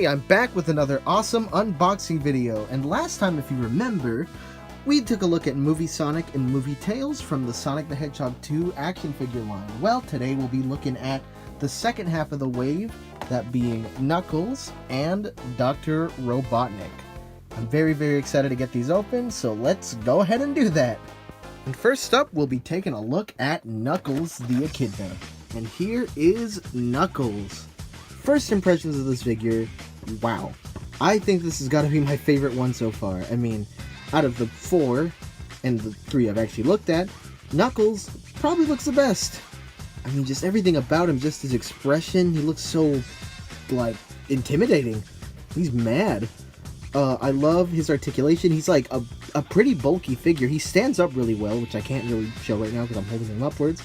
Hey, I'm back with another awesome unboxing video, and last time, if you remember, we took a look at Movie Sonic and Movie Tales from the Sonic the Hedgehog 2 action figure line. Well, today we'll be looking at the second half of the wave, that being Knuckles and Dr. Robotnik. I'm very excited to get these open, so let's go ahead and do that. And first up, we'll be taking a look at Knuckles the Echidna. And here is Knuckles. First impressions of this figure, wow. I think this has got to be my favorite one so far. I mean, out of the 4, and the 3 I've actually looked at, Knuckles probably looks the best. I mean, just everything about him, just his expression, he looks so, like, intimidating. He's mad. I love his articulation. He's like a pretty bulky figure. He stands up really well, which I can't really show right now because I'm holding him upwards.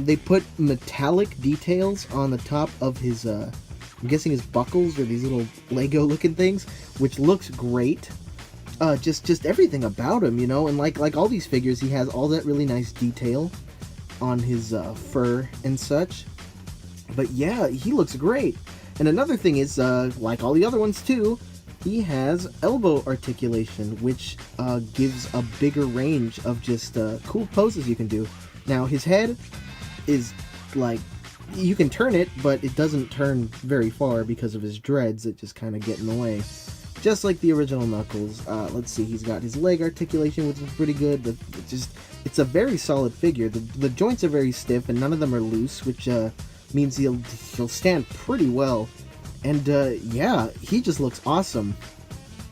They put metallic details on the top of his, I'm guessing his buckles, or these little Lego looking things, which looks great. Just everything about him, you know, and like all these figures, he has all that really nice detail on his fur and such. But yeah, he looks great. And another thing is, like all the other ones too, he has elbow articulation, which gives a bigger range of just cool poses you can do. Now, his head is like, you can turn it, but it doesn't turn very far because of his dreads that just kind of get in the way. Just like the original Knuckles. Let's see, he's got his leg articulation, which is pretty good. It's a very solid figure. The joints are very stiff, and none of them are loose, which means he'll stand pretty well. And yeah, he just looks awesome.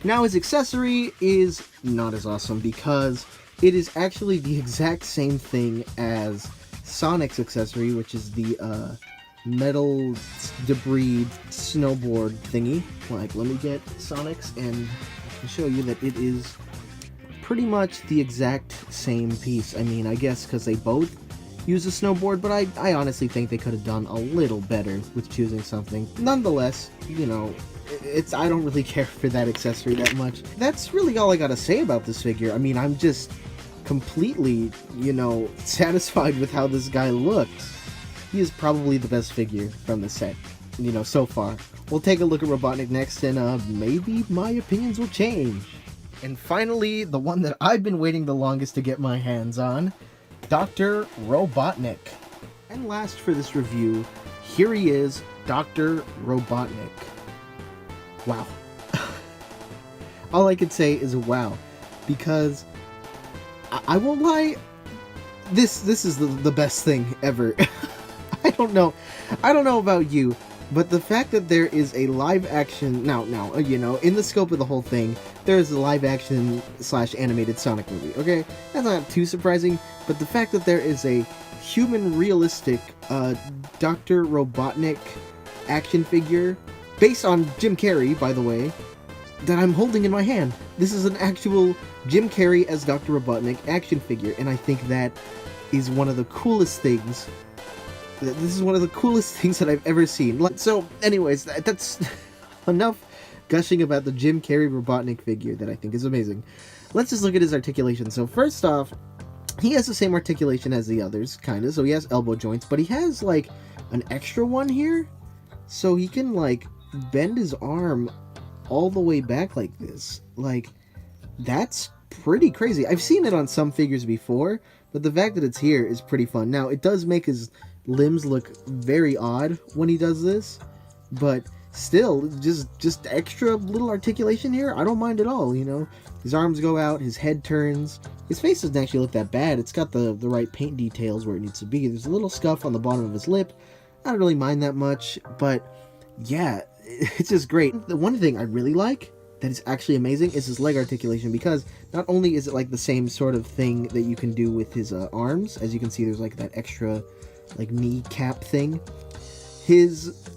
Now, his accessory is not as awesome because it is actually the exact same thing as Sonic's accessory, which is the metal debris snowboard thingy. Like, let me get Sonic's and I can show you that it is pretty much the exact same piece. I mean, I guess because they both use a snowboard, but I honestly think they could have done a little better with choosing something. Nonetheless, you know, I don't really care for that accessory that much. That's really all I gotta say about this figure. I mean, I'm just completely, you know, satisfied with how this guy looks. He is probably the best figure from the set, you know, so far. We'll take a look at Robotnik next, and maybe my opinions will change. And finally, the one that I've been waiting the longest to get my hands on, Dr. Robotnik. And last for this review, here he is, Dr. Robotnik. Wow. All I can say is wow, because I won't lie, this is the best thing ever. I don't know about you, but the fact that there is a live action, now, you know, in the scope of the whole thing, there is a live action / animated Sonic movie, okay? That's not too surprising, but the fact that there is a human realistic Dr. Robotnik action figure, based on Jim Carrey, by the way, that I'm holding in my hand. This is an actual Jim Carrey as Dr. Robotnik action figure, and I think that is one of the coolest things. This is one of the coolest things that I've ever seen. So, anyways, that's enough gushing about the Jim Carrey Robotnik figure that I think is amazing. Let's just look at his articulation. So first off, he has the same articulation as the others, kinda. So he has elbow joints, but he has like an extra one here, so he can like bend his arm all the way back like this. Like, that's pretty crazy. I've seen it on some figures before, but the fact that it's here is pretty fun. Now, it does make his limbs look very odd when he does this, but still, just extra little articulation here, I don't mind at all, you know. His arms go out, his head turns, his face doesn't actually look that bad. It's got the right paint details where it needs to be. There's a little scuff on the bottom of his lip. I don't really mind that much, but yeah, it's just great. The one thing I really like that is actually amazing is his leg articulation, because not only is it like the same sort of thing that you can do with his arms, as you can see there's like that extra like knee cap thing. His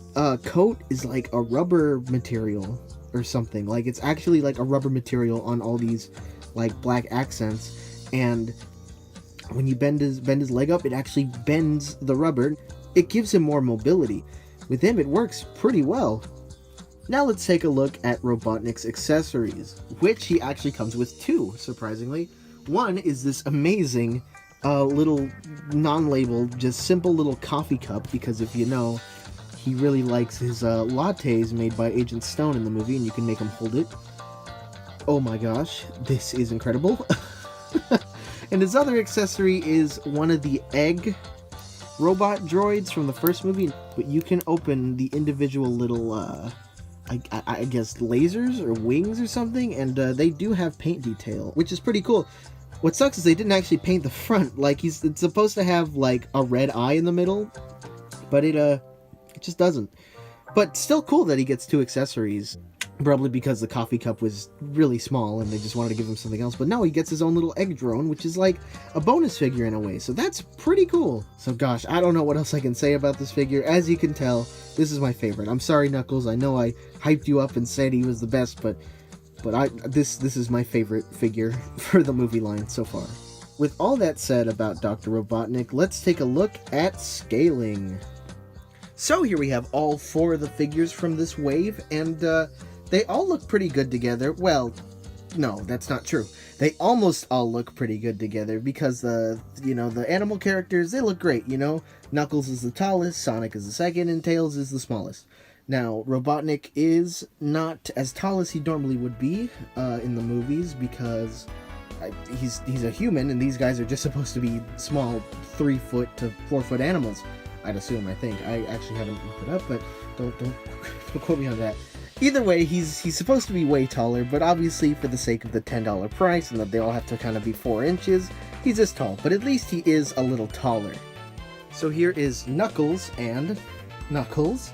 coat is like a rubber material or something. Like, it's actually like a rubber material on all these like black accents, and when you bend his leg up, it actually bends the rubber. It gives him more mobility. With him, it works pretty well. Now let's take a look at Robotnik's accessories, which he actually comes with 2, surprisingly. One is this amazing little non-labeled, just simple little coffee cup, because if you know, he really likes his lattes made by Agent Stone in the movie, and you can make him hold it. Oh my gosh, this is incredible. And his other accessory is one of the egg robot droids from the first movie, but you can open the individual little, I guess lasers or wings or something, and they do have paint detail, which is pretty cool. What sucks is they didn't actually paint the front. Like, it's supposed to have, like, a red eye in the middle, but it just doesn't. But still cool that he gets two accessories. Probably because the coffee cup was really small and they just wanted to give him something else. But no, he gets his own little egg drone, which is like a bonus figure in a way. So that's pretty cool. So gosh, I don't know what else I can say about this figure. As you can tell, this is my favorite. I'm sorry, Knuckles. I know I hyped you up and said he was the best, but this is my favorite figure for the movie line so far. With all that said about Dr. Robotnik, let's take a look at scaling. So here we have all four of the figures from this wave, and they all look pretty good together. Well, no, that's not true. They almost all look pretty good together because the animal characters, they look great, you know? Knuckles is the tallest, Sonic is the second, and Tails is the smallest. Now, Robotnik is not as tall as he normally would be in the movies because he's a human, and these guys are just supposed to be small 3-foot to 4-foot animals. I'd assume, I think. I actually haven't looked it up, but don't quote me on that. Either way, he's supposed to be way taller, but obviously for the sake of the $10 price and that they all have to kind of be 4 inches, he's this tall, but at least he is a little taller. So here is Knuckles and Knuckles,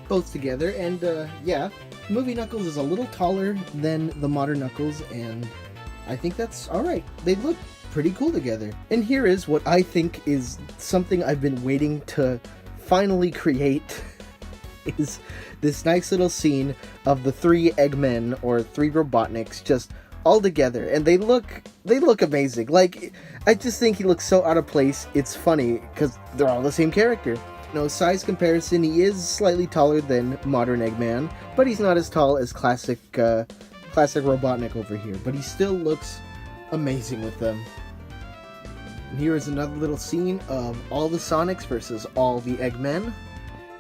both together, and yeah, movie Knuckles is a little taller than the modern Knuckles, and I think that's alright. They look pretty cool together. And here is what I think is something I've been waiting to finally create, is this nice little scene of the 3 Eggmen, or 3 Robotniks, just all together, and they look amazing. Like, I just think he looks so out of place. It's funny because they're all the same character. No size comparison, he is slightly taller than modern Eggman, but he's not as tall as classic Robotnik over here, but he still looks amazing with them. And here is another little scene of all the Sonics versus all the Eggmen.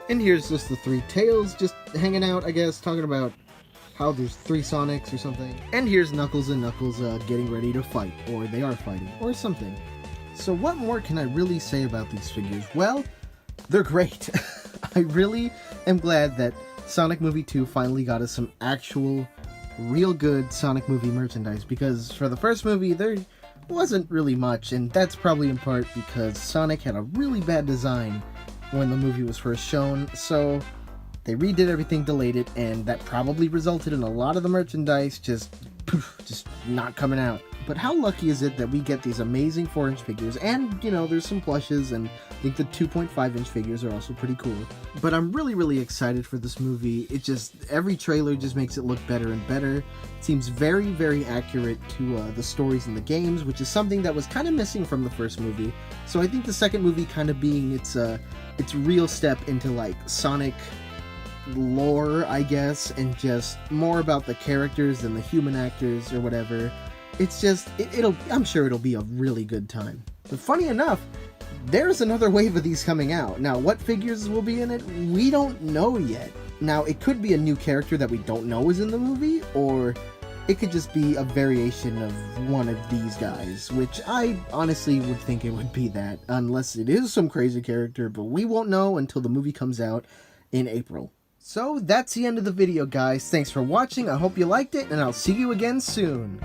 And here's just the 3 Tails just hanging out, I guess, talking about how there's 3 Sonics or something. And here's Knuckles and Knuckles getting ready to fight, or they are fighting, or something. So what more can I really say about these figures? Well, they're great. I really am glad that Sonic Movie 2 finally got us some actual, real good Sonic movie merchandise, because for the first movie, there wasn't really much, and that's probably in part because Sonic had a really bad design when the movie was first shown, so they redid everything, delayed it, and that probably resulted in a lot of the merchandise just not coming out. But how lucky is it that we get these amazing 4-inch figures, and, you know, there's some plushes, and I think the 2.5-inch figures are also pretty cool. But I'm really excited for this movie. It just, every trailer just makes it look better and better. It seems very accurate to the stories in the games, which is something that was kind of missing from the first movie. So I think the second movie kind of being its real step into, like, Sonic lore, I guess, and just more about the characters than the human actors or whatever. It's just, I'm sure it'll be a really good time. But funny enough, there's another wave of these coming out. Now, what figures will be in it, we don't know yet. Now, it could be a new character that we don't know is in the movie, or it could just be a variation of one of these guys, which I honestly would think it would be that, unless it is some crazy character, but we won't know until the movie comes out in April. So that's the end of the video, guys. Thanks for watching, I hope you liked it, and I'll see you again soon.